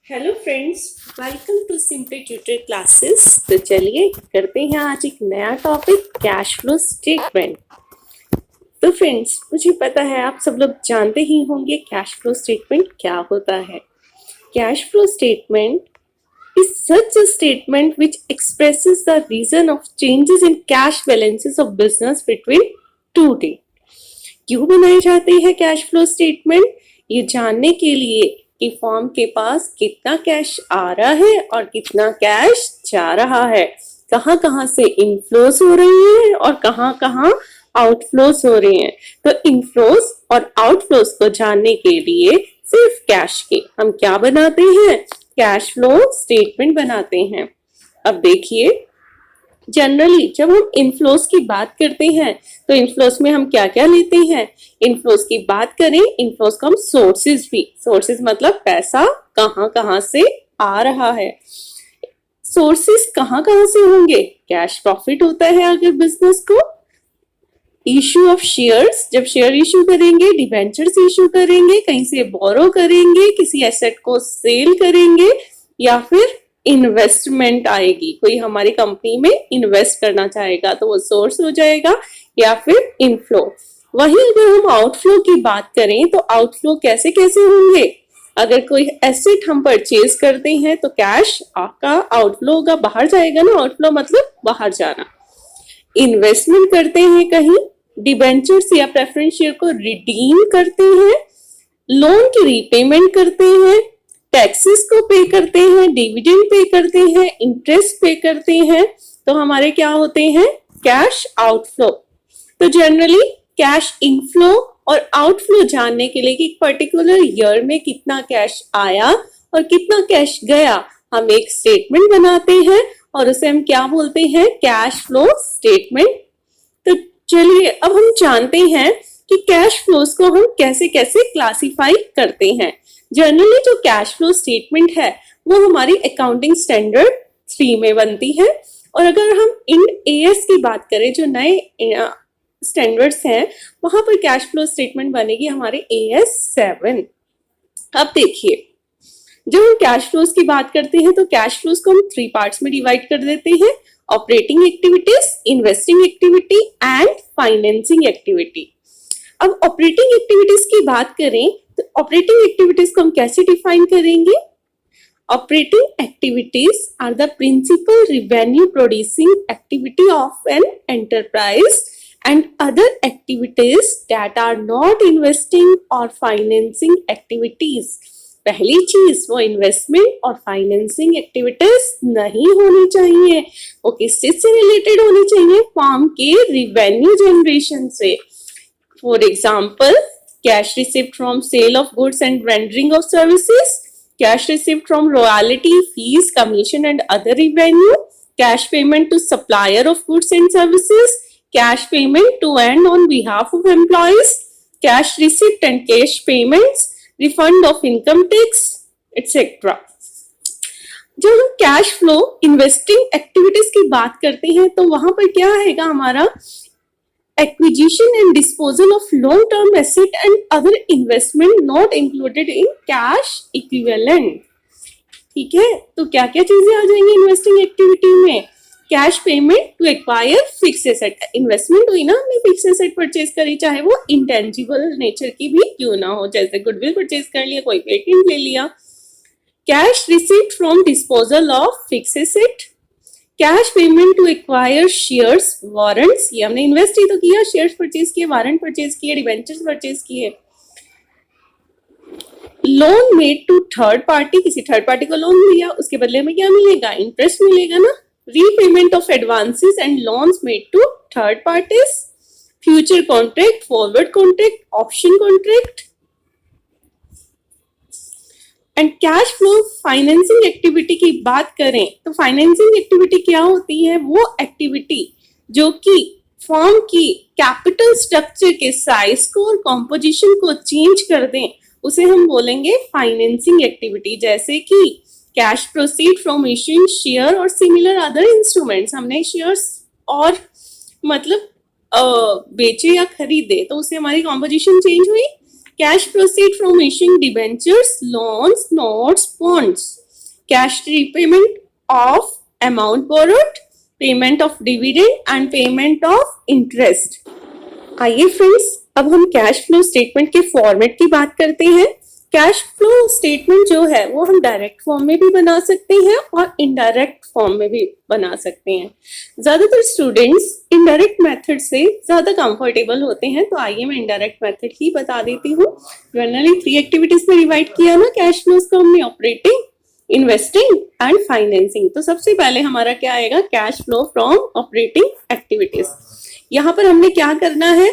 Hello friends, welcome to Simply Tutor Classes. तो चलिए करते हैं आज एक नया टॉपिक, कैश फ्लो स्टेटमेंट। तो फ्रेंड्स, मुझे पता है आप सब लोग जानते ही होंगे कैश फ्लो स्टेटमेंट क्या होता है। Cash flow statement is such a statement which expresses the reason of changes in cash balances of business between two days. क्यों बनाए जाते हैं कैश फ्लो स्टेटमेंट? ये जानने के लिए कि फर्म के पास कितना कैश आ रहा है और कितना कैश जा रहा है, कहाँ कहाँ से इनफ्लोस हो रही है और कहाँ कहाँ आउटफ्लोस हो रहे हैं। तो इनफ्लोस और आउटफ्लोस को जानने के लिए सिर्फ कैश के हम क्या बनाते हैं, कैश फ्लो स्टेटमेंट बनाते हैं। अब देखिए, जनरली जब हम इनफ्लोस की बात करते हैं तो इनफ्लोस में हम क्या क्या लेते हैं। इनफ्लोस की बात करें, इनफ्लोस का हम सोर्सेज मतलब पैसा कहाँ कहाँ से आ रहा है। सोर्सेज कहाँ कहाँ से होंगे? कैश प्रॉफिट होता है अगर बिजनेस को, इश्यू ऑफ शेयर्स, जब शेयर इश्यू करेंगे, डिबेंचर्स इश्यू करेंगे, कहीं से बोरो करेंगे, किसी एसेट को सेल करेंगे, या फिर इन्वेस्टमेंट आएगी, कोई हमारी कंपनी में इन्वेस्ट करना चाहेगा तो वो सोर्स हो जाएगा, या फिर इनफ्लो। वहीं अगर हम आउटफ्लो की बात करें तो आउटफ्लो कैसे कैसे होंगे। अगर कोई एसेट हम परचेज करते हैं तो कैश का आउटफ्लो होगा, बाहर जाएगा ना, आउटफ्लो मतलब बाहर जाना। इन्वेस्टमेंट करते हैं कहीं, डिबेंचर्स या प्रेफरेंस शेयर को रिडीम करते हैं, लोन की रीपेमेंट करते हैं, टैक्सेस को पे करते हैं, डिविडेंड पे करते हैं, इंटरेस्ट पे करते हैं, तो हमारे क्या होते हैं, कैश आउटफ्लो। तो जनरली कैश इनफ्लो और आउटफ्लो जानने के लिए कि पर्टिकुलर ईयर में कितना कैश आया और कितना कैश गया, हम एक स्टेटमेंट बनाते हैं और उसे हम क्या बोलते हैं, कैश फ्लो स्टेटमेंट। तो चलिए अब हम जानते हैं कि कैश फ्लोस को हम कैसे कैसे क्लासिफाई करते हैं। जनरली जो कैश फ्लो स्टेटमेंट है वो हमारी अकाउंटिंग स्टैंडर्ड 3 में बनती है, और अगर हम इन एएस की बात करें, जो नए स्टैंडर्ड्स हैं, वहां पर कैश फ्लो स्टेटमेंट बनेगी हमारे एएस 7। अब देखिए, जब हम कैश फ्लोस की बात करते हैं तो कैश फ्लोस को हम 3 पार्ट्स में डिवाइड कर देते हैं, operating activities, investing activity and financing activity. अब ऑपरेटिंग एक्टिविटीज की बात करें तो ऑपरेटिंग एक्टिविटीज को हम कैसे डिफाइन करेंगे। Operating activities are the principal revenue producing activity of an enterprise and other activities that are not investing or financing activities. पहली चीज, वो इन्वेस्टमेंट और फाइनेंसिंग एक्टिविटीज नहीं होनी चाहिए। वो किस चीज से रिलेटेड होनी चाहिए, फर्म के रेवेन्यू जनरेशन से। For example, cash received from sale of goods and rendering of services, cash received from royalty, fees, commission and other revenue, cash payment to supplier of goods and services, cash payment to and on behalf of employees, cash receipt and cash payments, refund of income tax, etc. जब हम cash flow investing activities की बात करते हैं तो वहां पर क्या आएगा हमारा, acquisition and disposal of long-term asset and other investment not included in cash equivalent। ठीक है, तो क्या क्या चीजें आ जाएंगी इन्वेस्टिंग एक्टिविटी में, cash payment to acquire fix asset, investment हुई ना, हमने फिक्स एसेट परचेज करी, चाहे वो इंटेंजिबल नेचर की भी क्यों ना हो, जैसे गुडविल परचेज कर लिया, कोई पेटेंट ले लिया। Cash received from disposal of fix asset, cash payment to acquire shares, warrants, ये हमने इन्वेस्ट ही तो किया, शेयर्स परचेज किए, वारंट परचेज किए, डिबेंचर्स परचेज किए। Loan made to third party, किसी थर्ड पार्टी को लोन दिया, उसके बदले में क्या मिलेगा, इंटरेस्ट मिलेगा ना। Repayment of advances and loans made to third parties, future contract, forward contract, option contract. And cash flow financing activity की बात करें तो फाइनेंसिंग एक्टिविटी क्या होती है, वो एक्टिविटी जो कि फर्म की कैपिटल स्ट्रक्चर के साइज को और कॉम्पोजिशन को चेंज कर दें, उसे हम बोलेंगे फाइनेंसिंग एक्टिविटी। जैसे कि cash proceed from issuing share और सिमिलर अदर इंस्ट्रूमेंट्स, हमने शेयर्स और मतलब बेचे या खरीदे तो उससे हमारी कॉम्पोजिशन चेंज हुई, cash proceed from issuing debentures, loans, notes, bonds, cash repayment of amount borrowed, payment of dividend and payment of interest. आइए फ्रेंड्स, अब हम कैश फ्लो स्टेटमेंट के फॉर्मेट की बात करते हैं। कैश फ्लो स्टेटमेंट जो है वो हम डायरेक्ट फॉर्म में भी बना सकते हैं और इनडायरेक्ट फॉर्म में भी बना सकते हैं। ज्यादातर स्टूडेंट्स इनडायरेक्ट मेथड से ज्यादा कंफर्टेबल होते हैं, तो आइए मैं इनडायरेक्ट मेथड ही बता देती हूँ। जनरली 3 एक्टिविटीज में डिवाइड किया ना कैश फ्लोज को हमने, ऑपरेटिंग, इन्वेस्टिंग एंड फाइनेंसिंग। तो सबसे पहले हमारा क्या आएगा, cash flow from operating activities. यहाँ पर हमने क्या करना है,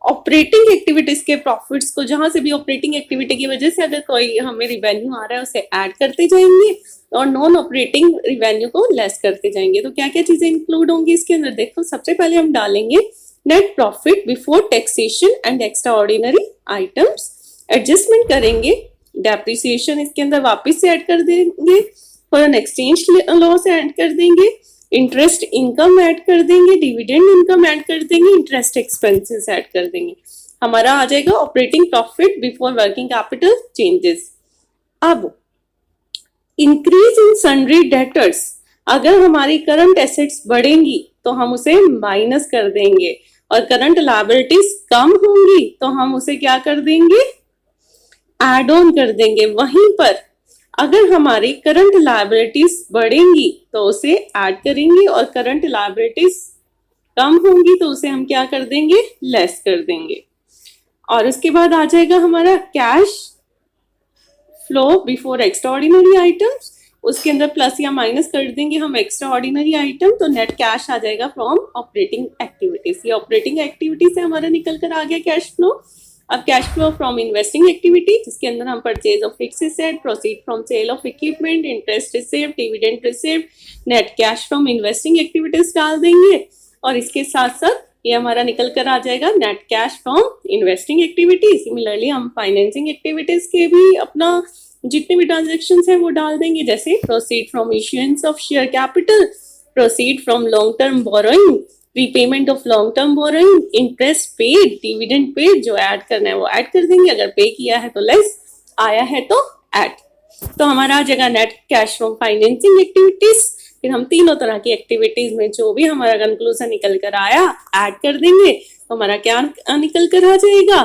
ऑपरेटिंग एक्टिविटीज के प्रॉफिट्स को, जहां से भी ऑपरेटिंग एक्टिविटी की वजह से अगर कोई हमें रिवेन्यू आ रहा है उसे ऐड करते जाएंगे और नॉन ऑपरेटिंग रिवेन्यू को लेस करते जाएंगे। तो क्या क्या चीजें इंक्लूड होंगी इसके अंदर, देखो सबसे पहले हम डालेंगे net profit before taxation and extra ordinary items. Adjustment करेंगे, डेप्रिसिएशन इसके अंदर वापस से ऐड कर देंगे, फॉरेन एक्सचेंज लॉस ऐड कर देंगे, इंटरेस्ट इनकम ऐड कर देंगे, डिविडेंड इनकम ऐड कर देंगे, इंटरेस्ट एक्सपेंसेस ऐड कर देंगे। हमारा आ जाएगा operating profit before working capital changes. अब इंक्रीज इन सन्ड्री डेटर्स, अगर हमारी करंट एसेट्स बढ़ेंगी तो हम उसे माइनस कर देंगे, और करंट लायबिलिटीज कम होंगी तो हम उसे क्या कर देंगे, एड ऑन कर देंगे। वहीं पर अगर हमारी करंट लायबिलिटीज बढ़ेंगी तो उसे ऐड करेंगे, और करंट लायबिलिटीज कम होंगी तो उसे हम क्या कर देंगे, लेस कर देंगे। और उसके बाद आ जाएगा हमारा cash flow before extraordinary items. उसके अंदर प्लस या माइनस कर देंगे हम एक्स्ट्रा ऑर्डिनरी आइटम, तो नेट कैश आ जाएगा फ्रॉम ऑपरेटिंग एक्टिविटीज। ये ऑपरेटिंग एक्टिविटी से हमारा निकल कर आ गया कैश फ्लो। अब cash flow from investing activity, जिसके अंदर हम purchase of fix asset, proceed from sale of equipment, interest received, dividend received, net cash from investing activities डाल देंगे। और इसके साथ साथ ये हमारा निकल कर आ जाएगा net cash from investing activity. Similarly हम फाइनेंसिंग एक्टिविटीज के भी अपना जितने भी ट्रांजेक्शन है वो डाल देंगे, जैसे proceed from issuance of share capital, proceed from long term borrowing, repayment of long term borrowing, interest paid, dividend paid. जो ऐड करना है वो ऐड कर देंगे, अगर पे किया है तो लेस, आया है तो ऐड। तो हमारा आ जाएगा net cash from financing activities. फिर हम तीनों तरह की एक्टिविटीज में जो भी हमारा कंक्लूजन निकल कर आया ऐड कर देंगे, तो हमारा क्या निकल कर आ जाएगा,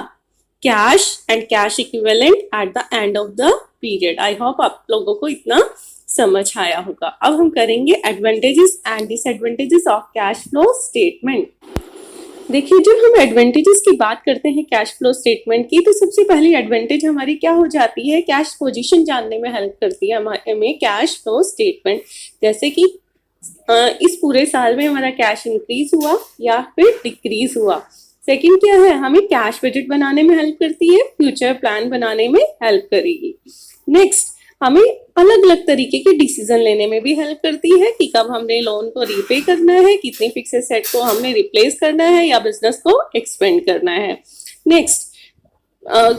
cash and cash equivalent at the end of the period. I hope आप लोगों को इतना समझ आया होगा। अब हम करेंगे advantages and disadvantages of cash flow statement. देखिए, जब हम एडवांटेजेस की बात करते हैं कैश फ्लो स्टेटमेंट की, तो सबसे पहली एडवांटेज हमारी क्या हो जाती है, कैश पोजीशन जानने में हेल्प करती है हमें कैश फ्लो स्टेटमेंट। जैसे कि इस पूरे साल में हमारा कैश इंक्रीज हुआ या फिर डिक्रीज हुआ। सेकंड क्या है, हमें कैश बजट बनाने में हेल्प करती है, फ्यूचर प्लान बनाने में हेल्प करेगी। नेक्स्ट, हमें अलग अलग तरीके के डिसीजन लेने में भी हेल्प करती है कि कब हमने लोन को रीपे करना है, कितनी फिक्स एसेट को हमने रिप्लेस करना है या बिजनेस को एक्सपेंड करना है। नेक्स्ट,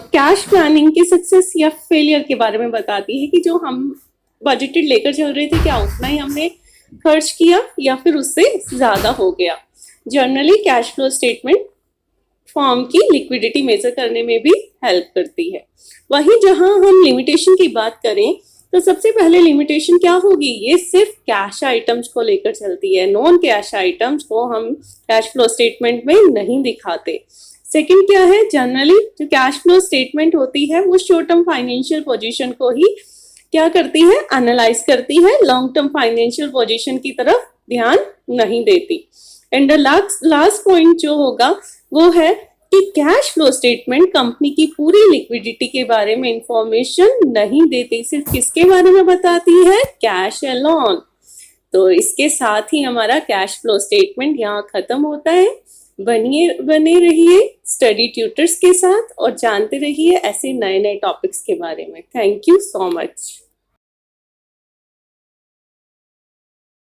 कैश प्लानिंग के सक्सेस या फेलियर के बारे में बताती है कि जो हम बजटेड लेकर चल रहे थे क्या उतना ही हमने खर्च किया या फिर उससे ज्यादा हो गया। Generally cash flow statement form की लिक्विडिटी मेजर करने में भी हेल्प करती है। वहीं जहां हम लिमिटेशन की बात करें तो सबसे पहले लिमिटेशन क्या होगी, ये सिर्फ कैश आइटम्स को लेकर चलती है, नॉन कैश आइटम्स को हम कैश फ्लो स्टेटमेंट में नहीं दिखाते। सेकंड क्या है, जनरली जो कैश फ्लो स्टेटमेंट होती है वो शॉर्ट टर्म फाइनेंशियल पोजीशन को ही क्या करती है, एनालाइज करती है, लॉन्ग टर्म फाइनेंशियल पोजीशन की तरफ ध्यान नहीं देती। एंड द लास्ट पॉइंट जो होगा वो है कि कैश फ्लो स्टेटमेंट कंपनी की पूरी लिक्विडिटी के बारे में इंफॉर्मेशन नहीं देती, सिर्फ किसके बारे में बताती है, कैश अलोन। तो इसके साथ ही हमारा कैश फ्लो स्टेटमेंट यहाँ खत्म होता है। बने रहिए स्टडी ट्यूटर्स के साथ और जानते रहिए ऐसे नए नए टॉपिक्स के बारे में। Thank you so much.